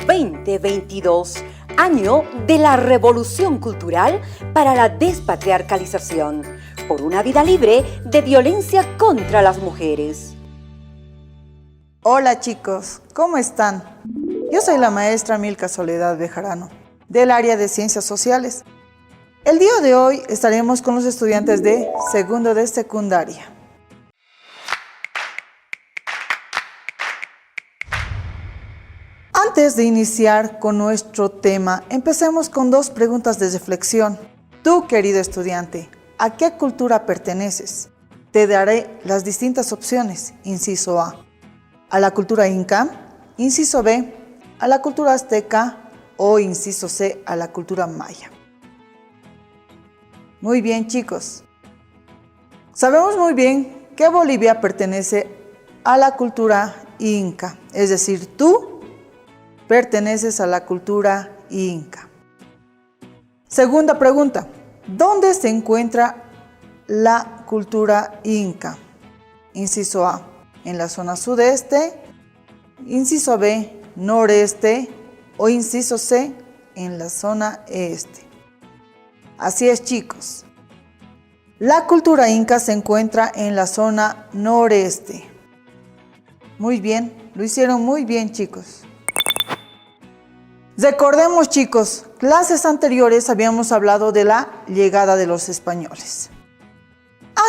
2022, año de la Revolución Cultural para la Despatriarcalización, por una vida libre de violencia contra las mujeres. Hola chicos, ¿cómo están? Yo soy la maestra Milka Soledad Bejarano, del área de Ciencias Sociales. El día de hoy estaremos con los estudiantes de segundo de secundaria. Antes de iniciar con nuestro tema, empecemos con dos preguntas de reflexión. Tú, querido estudiante, ¿a qué cultura perteneces? Te daré las distintas opciones. Inciso A, a la cultura inca. Inciso B, a la cultura azteca. O inciso C, a la cultura maya. Muy bien, chicos. Sabemos muy bien que Bolivia pertenece a la cultura inca, es decir, tú perteneces a la cultura inca. Segunda pregunta, ¿dónde se encuentra la cultura inca? Inciso A, en la zona sudeste. Inciso B, noreste. O inciso C, en la zona este. Así es, chicos. La cultura inca se encuentra en la zona noreste. Muy bien, lo hicieron muy bien, chicos. Recordemos, chicos, clases anteriores habíamos hablado de la llegada de los españoles.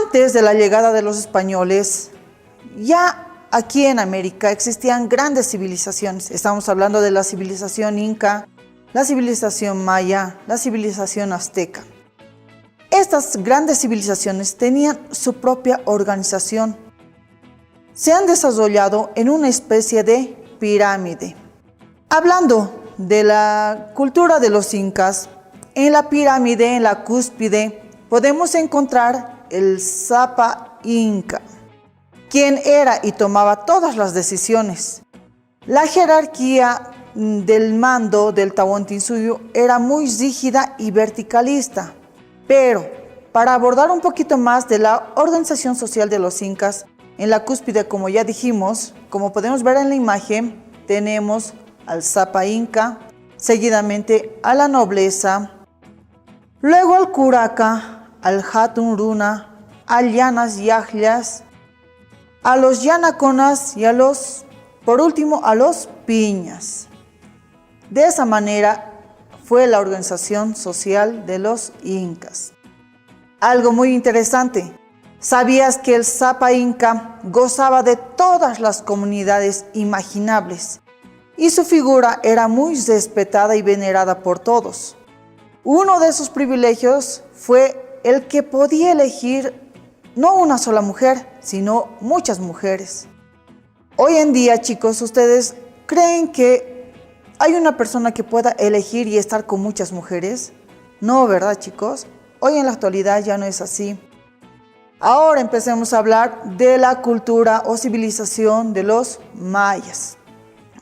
Antes de la llegada de los españoles, ya aquí en América existían grandes civilizaciones. Estamos hablando de la civilización inca, la civilización maya, la civilización azteca. Estas grandes civilizaciones tenían su propia organización. Se han desarrollado en una especie de pirámide. Hablando de la cultura de los incas, en la pirámide, en la cúspide, podemos encontrar el Sapa Inca, quien era y tomaba todas las decisiones. La jerarquía del mando del Tahuantinsuyo era muy rígida y verticalista, pero para abordar un poquito más de la organización social de los incas, en la cúspide, como ya dijimos, como podemos ver en la imagen, tenemos al Sapa Inca, seguidamente a la nobleza, luego al curaca, al Hatun Runa, al Llanas Yajlas, a los Yanaconas y por último, a los Piñas. De esa manera fue la organización social de los incas. Algo muy interesante, ¿sabías que el Sapa Inca gozaba de todas las comunidades imaginables? Y su figura era muy respetada y venerada por todos. Uno de sus privilegios fue el que podía elegir no una sola mujer, sino muchas mujeres. Hoy en día, chicos, ¿ustedes creen que hay una persona que pueda elegir y estar con muchas mujeres? No, ¿verdad, chicos? Hoy en la actualidad ya no es así. Ahora empecemos a hablar de la cultura o civilización de los mayas.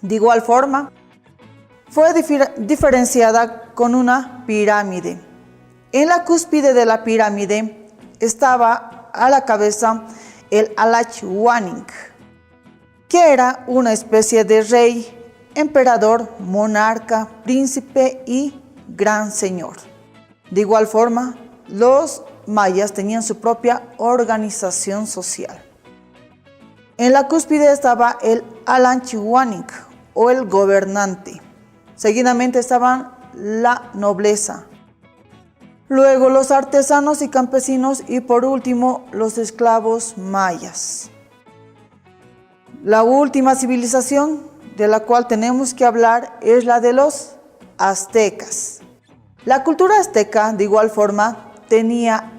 De igual forma, fue diferenciada con una pirámide. En la cúspide de la pirámide estaba a la cabeza el Alachuaning, que era una especie de rey, emperador, monarca, príncipe y gran señor. De igual forma, los mayas tenían su propia organización social. En la cúspide estaba el Alanchihuaning, o el gobernante. Seguidamente estaban la nobleza, luego los artesanos y campesinos y por último los esclavos mayas. La última civilización de la cual tenemos que hablar es la de los aztecas. La cultura azteca, de igual forma, tenía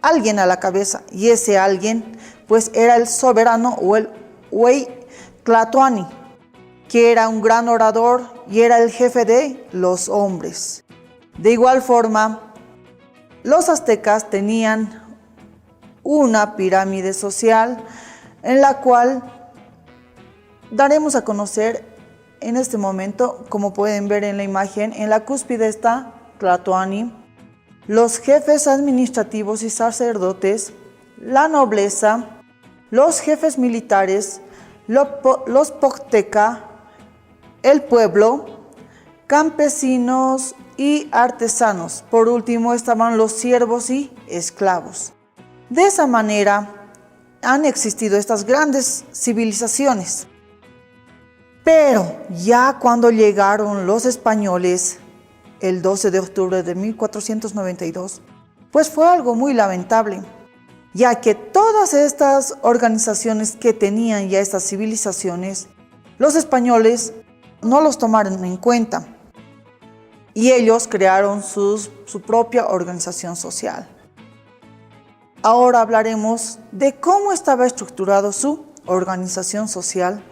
alguien a la cabeza y ese alguien pues era el soberano o el Huey Tlatoani, que era un gran orador y era el jefe de los hombres. De igual forma, los aztecas tenían una pirámide social en la cual daremos a conocer en este momento, como pueden ver en la imagen. En la cúspide está Tlatoani, los jefes administrativos y sacerdotes, la nobleza, los jefes militares, los Pocteca, el pueblo campesinos y artesanos. Por último estaban los siervos y esclavos. De esa manera han existido estas grandes civilizaciones. Pero ya cuando llegaron los españoles, el 12 de octubre de 1492, pues fue algo muy lamentable, ya que todas estas organizaciones que tenían ya estas civilizaciones, los españoles no los tomaron en cuenta y ellos crearon su propia organización social. Ahora hablaremos de cómo estaba estructurado su organización social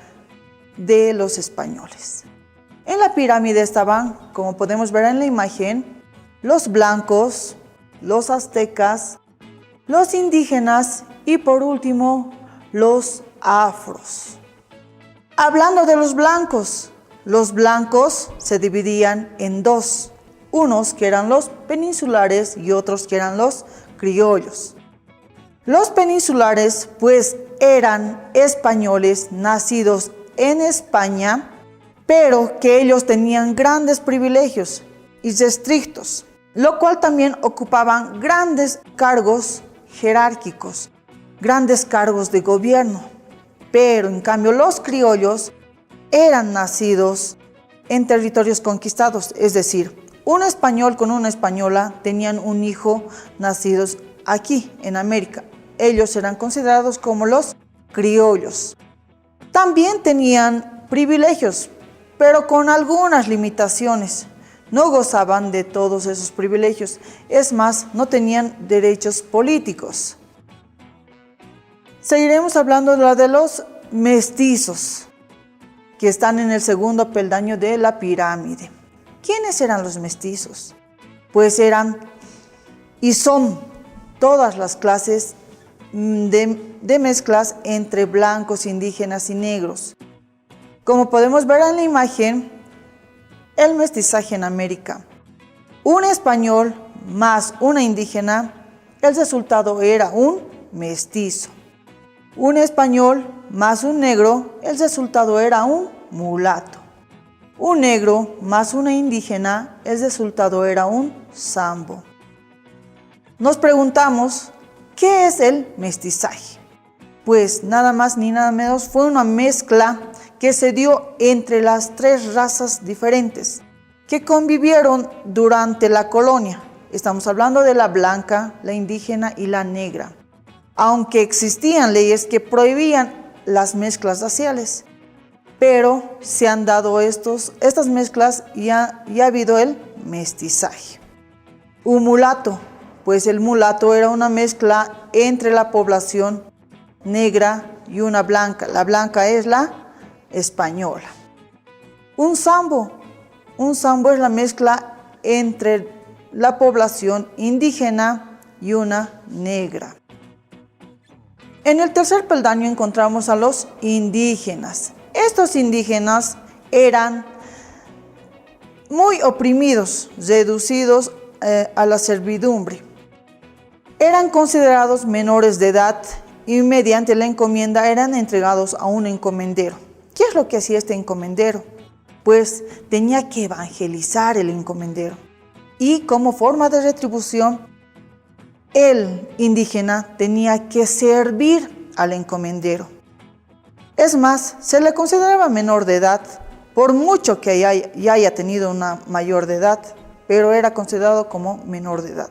de los españoles. En la pirámide estaban, como podemos ver en la imagen, los blancos, los aztecas, los indígenas y por último los afros. Hablando de los blancos se dividían en dos, unos que eran los peninsulares y otros que eran los criollos. Los peninsulares pues eran españoles nacidos en España, pero que ellos tenían grandes privilegios y restrictos, lo cual también ocupaban grandes cargos jerárquicos, grandes cargos de gobierno. Pero en cambio los criollos eran nacidos en territorios conquistados, es decir, un español con una española tenían un hijo nacidos aquí en América. Ellos eran considerados como los criollos. También tenían privilegios, pero con algunas limitaciones. No gozaban de todos esos privilegios. Es más, no tenían derechos políticos. Seguiremos hablando de los mestizos, que están en el segundo peldaño de la pirámide. ¿Quiénes eran los mestizos? Pues eran y son todas las clases de mezclas entre blancos, indígenas y negros. Como podemos ver en la imagen, el mestizaje en América. Un español más una indígena, el resultado era un mestizo. Un español más un negro, el resultado era un mulato. Un negro más una indígena, el resultado era un sambo. Nos preguntamos, ¿qué es el mestizaje? Pues nada más ni nada menos fue una mezcla que se dio entre las tres razas diferentes que convivieron durante la colonia. Estamos hablando de la blanca, la indígena y la negra. Aunque existían leyes que prohibían las mezclas raciales, pero se han dado estas mezclas y ha habido el mestizaje. Un mulato, pues el mulato era una mezcla entre la población negra y una blanca. La blanca es la española. Un sambo es la mezcla entre la población indígena y una negra. En el tercer peldaño encontramos a los indígenas. Estos indígenas eran muy oprimidos, reducidos a la servidumbre. Eran considerados menores de edad y mediante la encomienda eran entregados a un encomendero. ¿Qué es lo que hacía este encomendero? Pues tenía que evangelizar el encomendero. Y como forma de retribución, el indígena tenía que servir al encomendero. Es más, se le consideraba menor de edad, por mucho que ya haya tenido una mayor de edad, pero era considerado como menor de edad.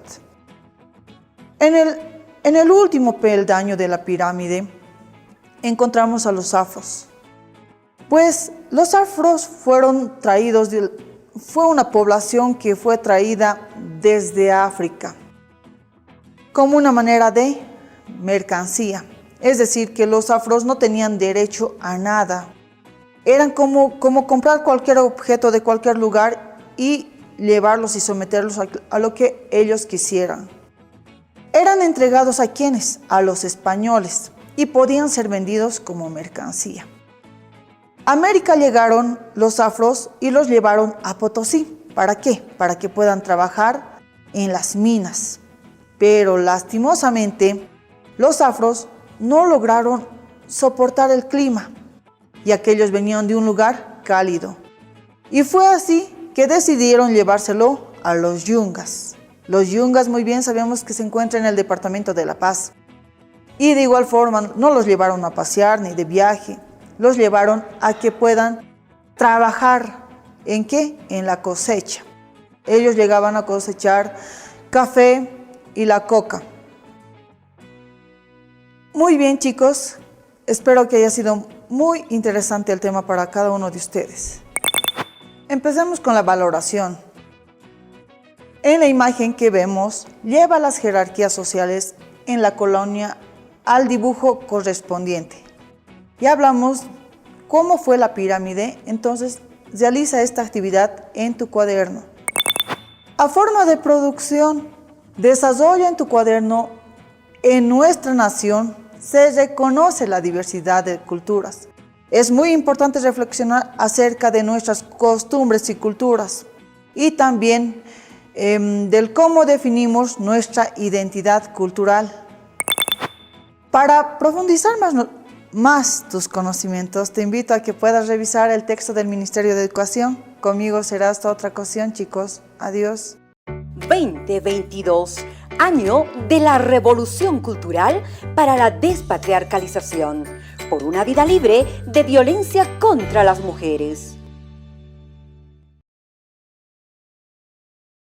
En el último peldaño de la pirámide encontramos a los afros. Pues los afros fueron traídos, fue una población que fue traída desde África como una manera de mercancía. Es decir, que los afros no tenían derecho a nada. Eran como comprar cualquier objeto de cualquier lugar y llevarlos y someterlos a lo que ellos quisieran. Eran entregados ¿a quiénes? A los españoles y podían ser vendidos como mercancía. A América llegaron los afros y los llevaron a Potosí. ¿Para qué? Para que puedan trabajar en las minas. Pero lastimosamente, los afros no lograron soportar el clima, ya que ellos venían de un lugar cálido. Y fue así que decidieron llevárselo a los yungas. Los yungas, muy bien, sabemos que se encuentran en el departamento de La Paz. Y de igual forma, no los llevaron a pasear ni de viaje, los llevaron a que puedan trabajar. ¿En qué? En la cosecha. Ellos llegaban a cosechar café y la coca. Muy bien, chicos, espero que haya sido muy interesante el tema para cada uno de ustedes. Empecemos con la valoración. En la imagen que vemos, lleva las jerarquías sociales en la colonia al dibujo correspondiente. Ya hablamos cómo fue la pirámide, entonces realiza esta actividad en tu cuaderno. A forma de producción, desarrolla en tu cuaderno: en nuestra nación se reconoce la diversidad de culturas. Es muy importante reflexionar acerca de nuestras costumbres y culturas y también del cómo definimos nuestra identidad cultural. Para profundizar más tus conocimientos, te invito a que puedas revisar el texto del Ministerio de Educación. Conmigo será hasta otra ocasión, chicos. Adiós. 2022, año de la revolución cultural para la despatriarcalización, por una vida libre de violencia contra las mujeres.